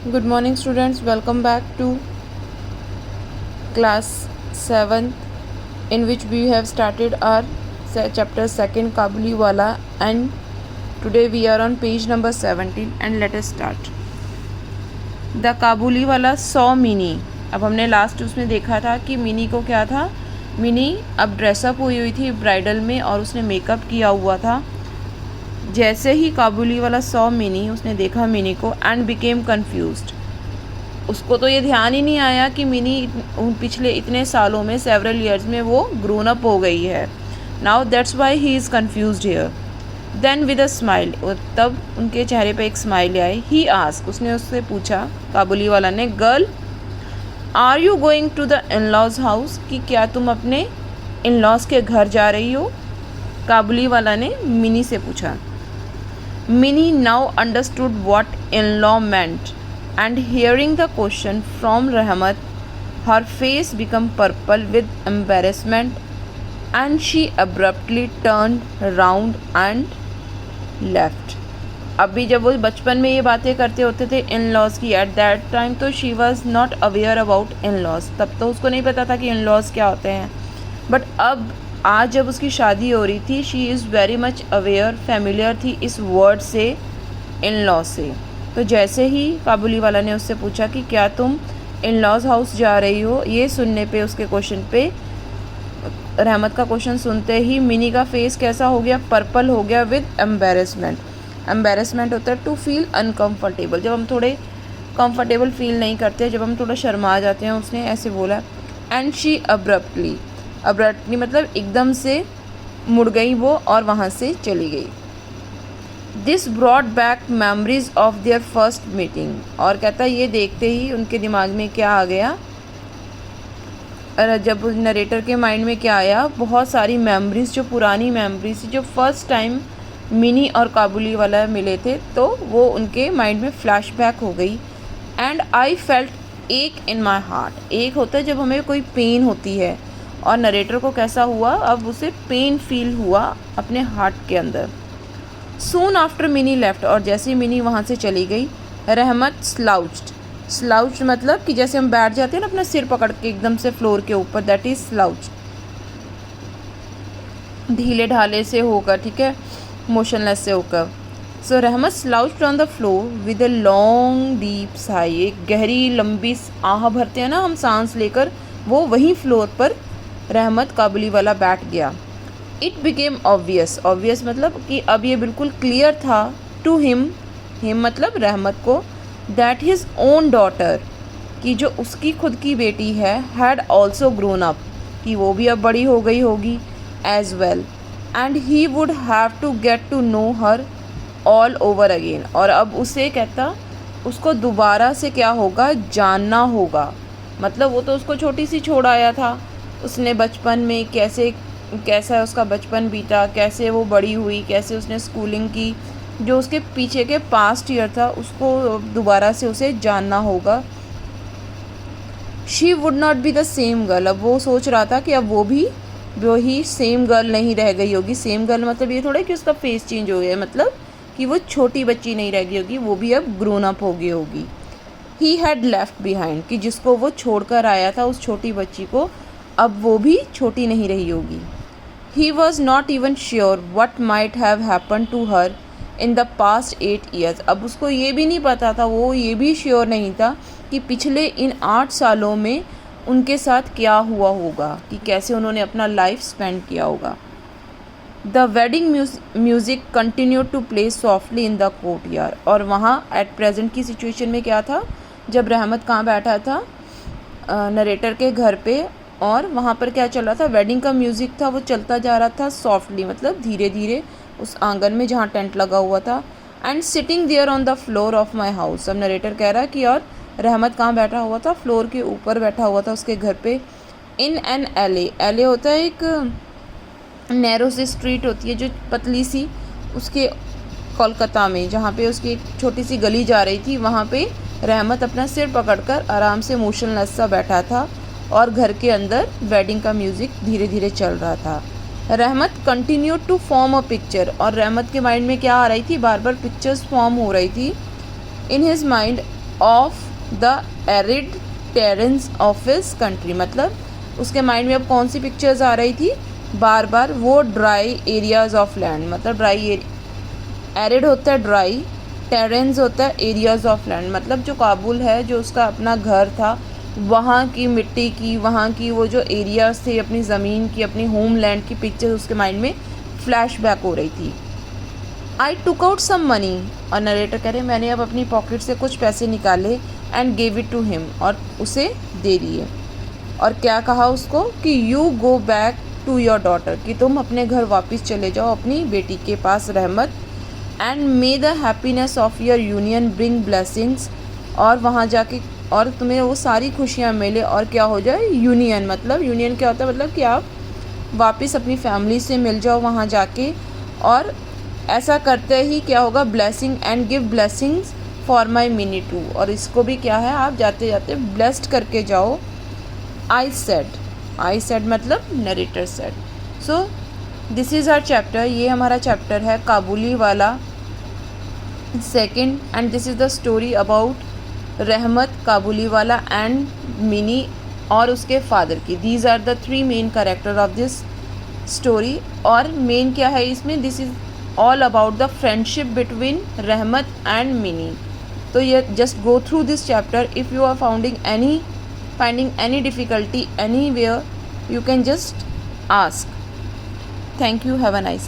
Good morning, students. Welcome back to class 7th, in which we have started our chapter 2nd Kabuliwala, and today we are on page number 17 and let us start. The Kabuliwala saw Minnie. अब हमने last उसमें देखा था कि mini को क्या था, mini अब ड्रेसअप हुई थी ब्राइडल में और उसने मेकअप किया हुआ था। जैसे ही काबुलीवाला सॉ मिनी, उसने देखा मिनी को एंड बिकेम कन्फ्यूज्ड। उसको तो ये ध्यान ही नहीं आया कि मिनी पिछले इतने सालों में, सेवरल ईयर्स में वो ग्रोन अप हो गई है। Now that's why he is confused here. Then with a smile, तब उनके चेहरे पे एक स्माइल आई। ही आस्क्ड, उसने उससे पूछा, काबुलीवाला ने, girl are you going to the in laws house, कि क्या तुम अपने इन लॉज के घर जा रही हो? काबुलीवाला ने मिनी से पूछा। Minnie now understood what in-law meant, and hearing the question from Rahmat, her face became purple with embarrassment, and she abruptly turned round and left. अभी जब वो बचपन में ये बातें करते होते थे इन लॉज की, एट दैट टाइम तो she was not aware about in laws, तब तो उसको नहीं पता था कि इन लॉज क्या होते हैं। बट अब आज जब उसकी शादी हो रही थी, she is very much aware, familiar थी इस वर्ड से, इन लॉ से। तो जैसे ही काबुलीवाला ने उससे पूछा कि क्या तुम इन लॉज हाउस जा रही हो, ये सुनने पे, उसके क्वेश्चन पे, रहमत का क्वेश्चन सुनते ही मिनी का फेस कैसा हो गया, पर्पल हो गया विद एम्बेरसमेंट। एम्बेरसमेंट होता है टू फील अनकम्फर्टेबल, जब हम थोड़े कंफर्टेबल फील नहीं करते, जब हम थोड़ा शर्मा जाते हैं। उसने ऐसे बोला। एंड शी अब्रप्टली, अब्रप्टली मतलब एकदम से मुड़ गई वो और वहाँ से चली गई। This brought back memories of their first meeting, और कहता ये देखते ही उनके दिमाग में क्या आ गया, जब नरेटर के माइंड में क्या आया, बहुत सारी मेमोरीज, जो पुरानी मेमोरीज, जो फर्स्ट टाइम मिनी और काबुलीवाला मिले थे, तो वो उनके माइंड में फ्लैशबैक हो गई। एंड आई फेल्ट एक इन माई हार्ट, एक होता है जब हमें कोई पेन होती है, और नरेटर को कैसा हुआ, अब उसे पेन फील हुआ अपने हार्ट के अंदर। सून आफ्टर मिनी लेफ्ट, और जैसे ही मिनी वहाँ से चली गई, रहमत स्लाउच्ड, स्लाउच्ड मतलब कि जैसे हम बैठ जाते हैं ना अपना सिर पकड़ के एकदम से फ्लोर के ऊपर, दैट इज स्लाउच्ड, ढीले ढाले से होकर, ठीक है, मोशनलेस से होकर। So Rahmat slouched on the floor with a long deep sigh, एक गहरी लंबी आह भरते हैं ना हम सांस लेकर, वो वहीं फ्लोर पर रहमत काबुलीवाला बैठ गया। इट बिकेम ऑब्वियस, ऑब्वियस मतलब कि अब ये बिल्कुल क्लियर था, टू हिम, हिम मतलब रहमत को, दैट हिज ओन डॉटर, कि जो उसकी खुद की बेटी है, हैड ऑल्सो ग्रोन अप, कि वो भी अब बड़ी हो गई होगी as well, and he would have to get to know her all over again, और अब उसे कहता उसको दोबारा से क्या होगा, जानना होगा। मतलब वो तो उसको छोटी सी छोड़ आया था, उसने बचपन में कैसा उसका बचपन बीता, कैसे वो बड़ी हुई, कैसे उसने स्कूलिंग की, जो उसके पीछे के पास्ट ईयर था, उसको दोबारा से उसे जानना होगा। She would not be the same girl, अब वो सोच रहा था कि अब वो ही सेम गर्ल नहीं रह गई होगी। सेम गर्ल मतलब ये थोड़ा कि उसका फेस चेंज हो गया, मतलब कि वो छोटी बच्ची नहीं रह गई होगी, वो भी अब ग्रोन अप हो गई होगी। ही हैड लेफ्ट बिहाइंड, कि जिसको वो छोड़कर आया था, उस छोटी बच्ची को, अब वो भी छोटी नहीं रही होगी। He was not even sure what might have happen to her in the past 8 years, अब उसको ये भी नहीं पता था, वो ये भी श्योर नहीं था कि पिछले इन 8 सालों में उनके साथ क्या हुआ होगा, कि कैसे उन्होंने अपना लाइफ स्पेंड किया होगा। The wedding music continue to play softly in the courtyard, और वहाँ एट प्रेजेंट की सिचुएशन में क्या था, जब रहमत कहाँ बैठा था, नरेटर के घर पे, और वहाँ पर क्या चल रहा था, वेडिंग का म्यूज़िक था, वो चलता जा रहा था सॉफ्टली, मतलब धीरे धीरे, उस आंगन में जहाँ टेंट लगा हुआ था। And sitting there on the floor of my house, अब नरेटर कह रहा है कि, और रहमत कहाँ बैठा हुआ था, फ्लोर के ऊपर बैठा हुआ था उसके घर पे। इन एन एले, एले होता है एक नैरो सी स्ट्रीट होती है जो पतली सी, उसके कोलकाता में जहाँ पे उसकी एक छोटी सी गली जा रही थी, वहाँ पे रहमत अपना सिर पकड़कर आराम से मोशनलेस सा बैठा था, और घर के अंदर वेडिंग का म्यूज़िक धीरे धीरे चल रहा था। Rahmat continue to form a picture, और रहमत के माइंड में क्या आ रही थी, बार बार पिक्चर्स फॉर्म हो रही थी in his mind of the arid terrains of his country. मतलब उसके माइंड में अब कौन सी पिक्चर्स आ रही थी बार बार, वो ड्राई एरियाज ऑफ लैंड, मतलब ड्राई एरिड होता है ड्राई, टेरेंस होता है एरियाज ऑफ लैंड, मतलब जो काबुल है जो उसका अपना घर था वहाँ की मिट्टी की, वहाँ की वो जो एरियाज थे अपनी ज़मीन की, अपनी होम लैंड की पिक्चर्स उसके माइंड में फ्लैश बैक हो रही थी। आई टुक आउट सम मनी, और नरेटर कह रहे मैंने अब अपनी पॉकेट से कुछ पैसे निकाले and gave it to him, और उसे दे दिए। और क्या कहा उसको कि you go back to your daughter, कि तुम अपने घर वापस चले जाओ अपनी बेटी के पास रहमत, and may the happiness of your union bring blessings, और वहाँ जाके और तुम्हें वो सारी खुशियाँ मिले और क्या हो जाए यूनियन, मतलब यूनियन क्या होता है, मतलब कि आप वापस अपनी फैमिली से मिल जाओ वहाँ जाके, और ऐसा करते ही क्या होगा blessing and give blessings for my mini to, और इसको भी क्या है आप जाते जाते ब्लेस्ड करके जाओ। आई सेड मतलब narrator said. So this is our chapter, ये हमारा चैप्टर है Kabuliwala second, and this is the story about Rahmat, Kabuliwala and Mini और उसके फादर की। These are the 3 main character of this story. और मेन क्या है इसमें, this is all about the friendship between Rahmat and Mini. तो ये just go through this chapter, if you are finding any difficulty anywhere, you can just ask. Thank you, have a nice day.